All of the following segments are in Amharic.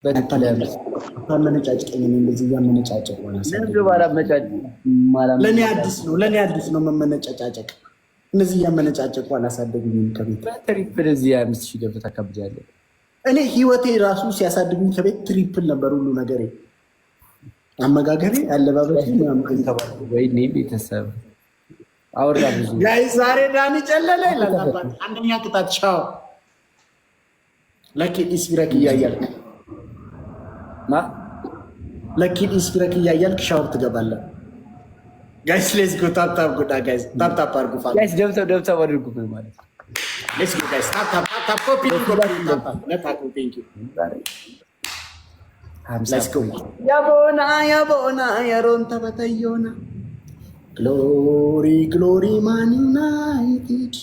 አታመነጫጭቀኝ። እንደዚህ እያመነጫጨቅ ለእኔ አዲስ ነው መመነጫጨቅ። እነዚህ እያመነጫጨቁ አላሳደጉኝም ከቤት ትሪፕል እዚህ 5,000 ገብተህ ታካብዳለህ። እኔ ህይወቴ ራሱ ሲያሳድጉኝ ከቤት ትሪፕል ነበር ሁሉ ነገሬ፣ አመጋገቤ፣ አለባበሴ ወይ ቤተሰብ አወራ ብዙ ጋይ ዛሬ ዳኒ ጨለለ ይላል። አንደኛ ቅጣት ሻው ለኪዲስ ቢረክ እያያልክ ለኪዲስ ቢረክ እያያልክ ሻወር ትገባለህ። ጋይስ ሌትስ ጎ ታፕ ታፕ ጉዳ ጋይስ ታፕ ታፕ አድርጉ ፋ ጋይስ ደብተብ አድርጉ ማለት ሌትስ ጎ ጋይስ ታፕ ታፕ ታፕ ኮፒ ለታቁ ቴንክ ዩ ሌትስ ጎ ያቦና ያሮን ተበተዮና ግሎሪ ግሎሪ ማን ዩናይትድ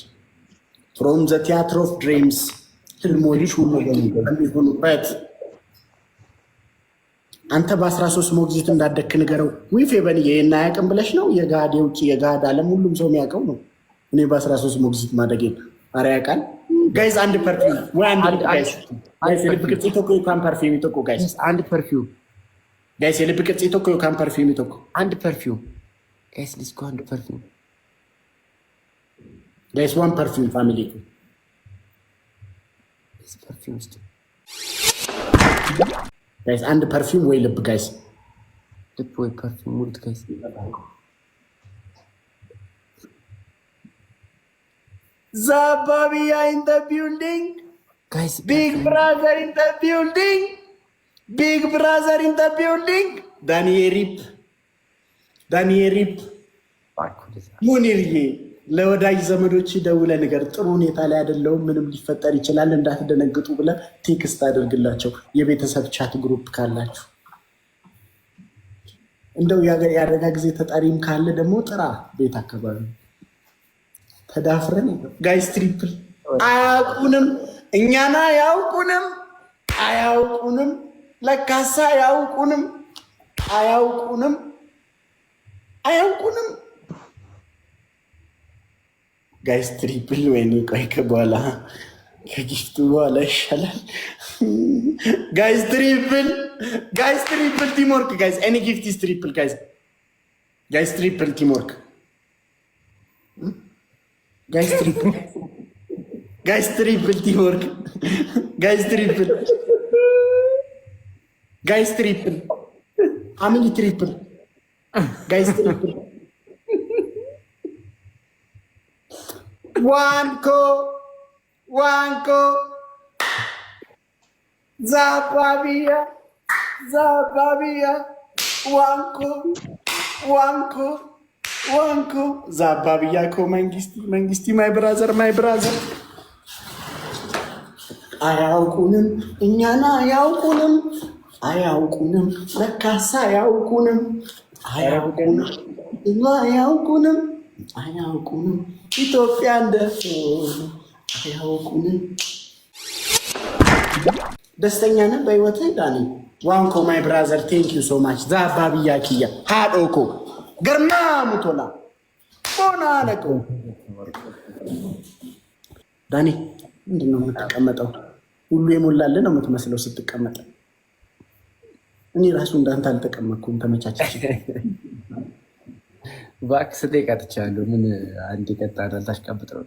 ፍሮም ዘ ቲያትር ኦፍ ድሪምስ ህልሞች ሁሉ የሚሆኑበት። አንተ በ13 ሞግዚት እንዳደግክ ንገረው። ዊፍ የበንዬ የናያቅም ብለሽ ነው የጋድ የውጭ የጋድ ዓለም ሁሉም ሰው የሚያውቀው ነው። እኔ በ13 ሞግዚት ማደጌን አረ ያውቃል። ጋይዝ አንድ ፐርፊውም ወይ አንድ ጋይዝ የልብ ቅርጽ የተኮ የካን ፐርፊውም የተኮ ጋይዝ አንድ ፐርፊውም ጋይዝ የልብ ቅርጽ የተኮ የካን ፐርፊውም የተኮ አንድ ፐርፊውም ጋይስ ሌትስ ጎ አንድ ፐርፊውም ጋይስ ዋን ፐርፊውም ፋሚሊ ፐርፊውም ውስጥ ጋይስ አንድ ፐርፊውም ወይ ልብ ጋይስ ልብ ወይ ፐርፊውም ሙሉት ጋይስ ዛባቢያ ኢን ዘ ቢልዲንግ ጋይስ ቢግ ብራዘር ኢን ዘ ቢልዲንግ ቢግ ብራዘር ኢን ዘ ቢልዲንግ ዳንኤል ሙኒርዬ ለወዳጅ ዘመዶች ደውለ ነገር ጥሩ ሁኔታ ላይ አይደለሁም፣ ምንም ሊፈጠር ይችላል እንዳትደነግጡ ብለ ቴክስት አድርግላቸው። የቤተሰብ ቻት ግሩፕ ካላችሁ እንደው የአደጋ ጊዜ ተጠሪም ካለ ደግሞ ጥራ። ቤት አካባቢ ተዳፍረን ጋይስ ትሪፕል አያውቁንም፣ እኛና አያውቁንም፣ ለካሳ አያውቁንም። ጋይስ ትሪፕል ወይኔ ቆይ በኋላ ከጊፍቱ በኋላ ይሻላል። ጋይስ ትሪፕል ቲምወርክ ጋይስ ኤኒ ጊፍት ኢዝ ትሪፕል ጋይስ ትሪፕል ቲምወርክ ጋይስ ትሪፕል ቲምወርክ ጋይስ ትሪፕል ፋሚሊ ትሪፕል ጋይስ ትሪፕል ዋንኮ ዛባቢያ ዋንኮ ዛባቢያ ኮ መንግስቲ ማይ ብራዘር አያውቁንም፣ እኛና አያውቁንም፣ ለካሳ አያውቁንም ኢትዮጵያ እንደሆነ አያውቁንም። ደስተኛ ነህ በህይወትህ ዳኒ? ዋንኮ ማይ ብራዘር ቴንክ ዩ ሶ ማች ዛባቢያ ኪያ ሃዶኮ ገርማ ሙቶላ ቦና ነቆ ዳኒ ምንድን ነው የምትቀመጠው? ሁሉ የሞላልህ ነው የምትመስለው ስትቀመጥ። እኔ ራሱ እንዳንተ አልተቀመጥኩም። ተመቻቸች ባክስ ቀጥቻለሁ። ምን አንድ ቀጣናል ታሽቀብጠው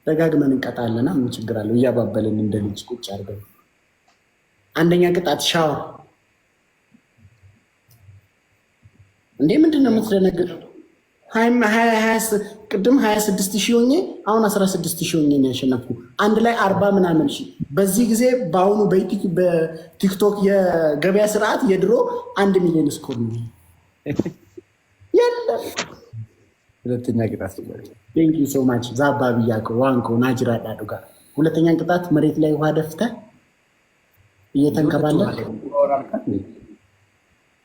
ደጋግመን እንቀጣለና ምን ችግር አለው? እያባበልን እንደ ልጅ ቁጭ አድርገን አንደኛ ቅጣት ሻወር። እንዴ ምንድን ነው የምትደነግጠው? ቅድም 26,000 ሆኜ አሁን 16,000 ሆኜ ነው ያሸነፍኩ። አንድ ላይ 40 ምናምን ሺህ። በዚህ ጊዜ በአሁኑ በቲክቶክ የገበያ ስርዓት የድሮ 1 ሚሊዮን ስኮር ነው። ሁለተኛ ቅጣት ቴንክ ዩ ሶ ማች ዛባቢያ ዋንኮ ናጅራ ዳዱ ጋር ሁለተኛ ቅጣት መሬት ላይ ውሃ ደፍተህ እየተንከባለ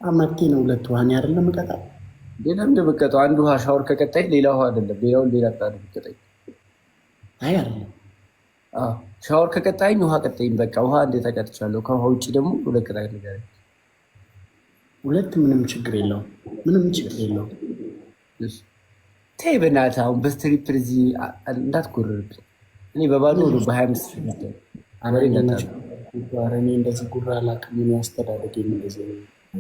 መብቴ ነው። ሁለት ውሃ ነው አይደለም ቀጣ ሌላ እንደምቀጣው አንድ ውሃ ሻወር ከቀጣይ ሌላ ውሃ አይደለም፣ ሌላውን ሌላ ቅጣት ከቀጣይ አይ አይደለም። ሻወር ከቀጣይ ውሃ ቀጣይም በቃ ውሃ እንዴት ተቀጥቻለሁ። ከውሃ ውጭ ደግሞ ሁለት ቅጣት ነገር ሁለት ምንም ችግር የለውም። ተይ በእናትህ አሁን በስትሪፕ እዚህ እንዳትጎርርብኝ። እኔ በባዶ ነው በ25 እኔ እንደዚህ ጉራ አላውቅም። ምን ያስተዳደግ እንደዚህ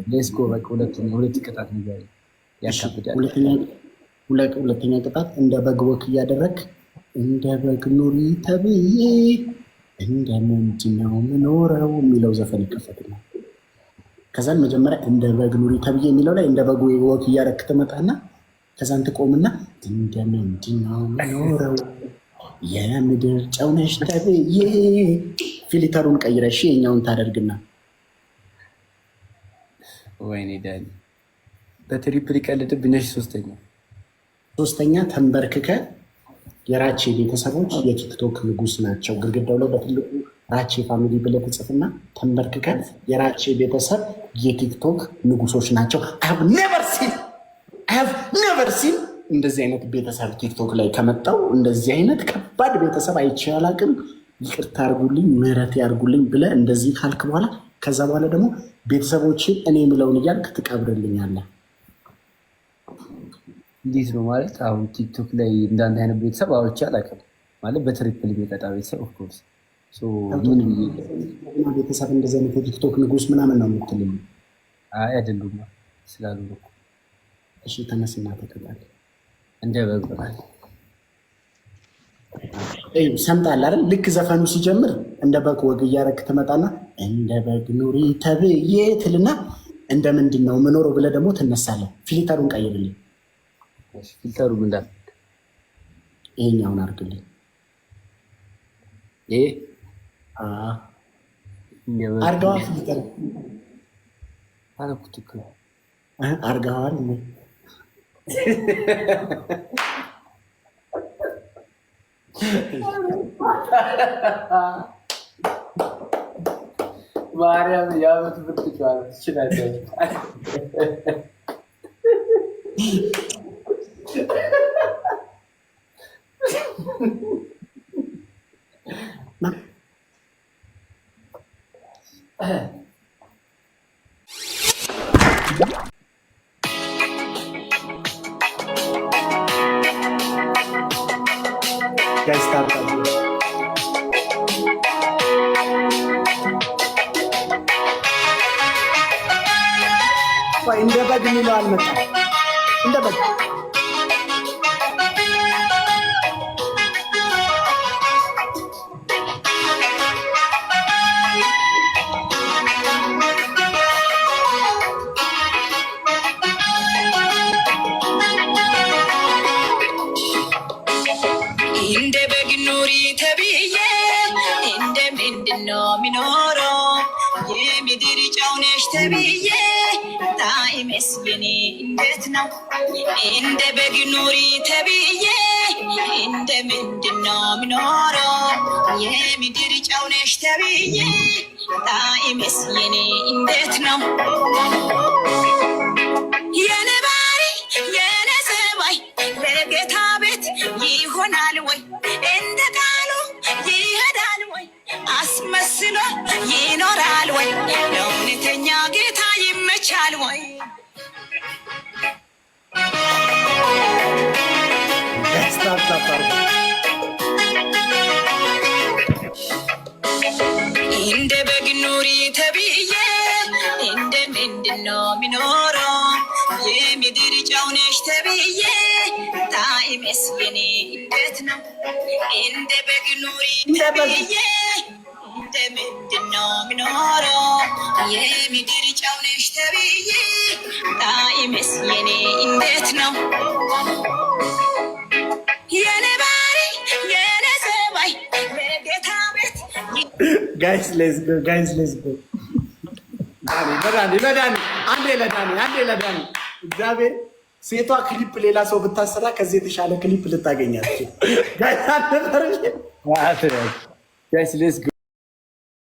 ሌስኮ በቃ ሁለት ቅጣት ነገር ያካብዳል። ሁለተኛ ቅጣት እንደ በግ ወክ እያደረግ እንደ በግ ኑሪ ተብዬ እንደ ምንድን ነው የምኖረው የሚለው ዘፈን ይከፈትናል። ከዛን መጀመሪያ እንደ በግ ኑሪ ተብዬ የሚለው ላይ እንደ በግ ወክ እያደረግ ትመጣና ከዛን ትቆምና እንደ ምንድን ነው የምኖረው የምድር ጨው ነሽ ተብዬ ፊልተሩን ቀይረሽ የኛውን ታደርግና ወይኔ ዳኒ በትሪፕል ይቀልድብኝ። ሶስተኛ ተንበርክከ የራቼ ቤተሰቦች የቲክቶክ ንጉስ ናቸው። ግድግዳው ላይ በትልቁ ራቼ ፋሚሊ ብለህ ትጽፍና ተንበርክከ የራቼ ቤተሰብ የቲክቶክ ንጉሶች ናቸው። አይ ሃቭ ኔቨር ሲን እንደዚህ አይነት ቤተሰብ ቲክቶክ ላይ ከመጣው እንደዚህ አይነት ከባድ ቤተሰብ አይቼ አላቅም። ይቅርታ አድርጉልኝ፣ ምህረት ያድርጉልኝ ብለህ እንደዚህ ካልክ በኋላ ከዛ በኋላ ደግሞ ቤተሰቦችን እኔ የምለውን እያልክ ትቀብርልኛለህ። እንዴት ነው ማለት? አሁን ቲክቶክ ላይ እንዳንተ አይነት ቤተሰብ አውርቼ አላውቅም። ማለት በትሪፕል የሚቀጣ ቤተሰብ ኦፍኮርስ ቤተሰብ እንደዚህ አይነት የቲክቶክ ንጉስ ምናምን ነው የምትልኝ? አይ አይደሉም ስላሉ ነው። እሺ ተነስና ተቀጣል። እንደ በግ ሰምጣል አይደል? ልክ ዘፈኑ ሲጀምር እንደ በግ ወግ እያረክ ትመጣና እንደ በግ ኑሪ ተብዬ ትልና እንደ ምንድን ነው የምኖረው ብለህ ደግሞ ትነሳለህ። ፊልተሩን ቀይርልኝ። ፊልተሩ ምን እንዳለ ይሄኛውን አድርግልኝ። አርገዋ ፊልተር አረኩት እኮ አርገዋል። ማርያም የዓመት ምርጥ ጨዋታ ትችላለች። እንደ በግ የሚለው አልመጣም። እንደ በግ እንደ በግ ኑሪ ተብዬ እንደ ምንድን ነው የሚኖረው የምድር ጨው ነሽ ተብዬ ጣዕሜስ የኔ እንዴት ነው? እንደ በግ ኑሪ ተብዬ እንደ ምንድን ነው የሚኖረው የምድር ጨው ነሽ ተብዬ ጣዕሜስ የኔ እንዴት ነው? የኔ ባህሪ የኔ ጸባይ በጌታ ቤት ይሆናል ወይ? እንደ ቃሉ ይሄዳል ወይ? አስመስሎ ይኖራል ወይ? ለእውነተኛ ጌታ ይመቻል ወይ? እንደ በግ ኑሪ ተብዬ እንደ ምንድን ነው የሚኖረው የምድር ጨው ነሽ ተብዬ ጣዕሜስ የኔ እንዴት ነው? እንደ በግ ኑሪ ተብዬ እንደ ምንድን ነው የሚኖረው የምድር ጨው ነሽ ተብዬ ጣዕሜስ የኔ እንዴት ነው? የኔ ባህሪ የኔ ጸባይ በጌታ ቤት ጋይስ ሌትስ ጎ አንዴ ለዳኒ እግዚአብሔር ሴቷ ክሊፕ ሌላ ሰው ብታሰራ ከዚህ የተሻለ ክሊፕ ልታገኛቸው። ጋይስ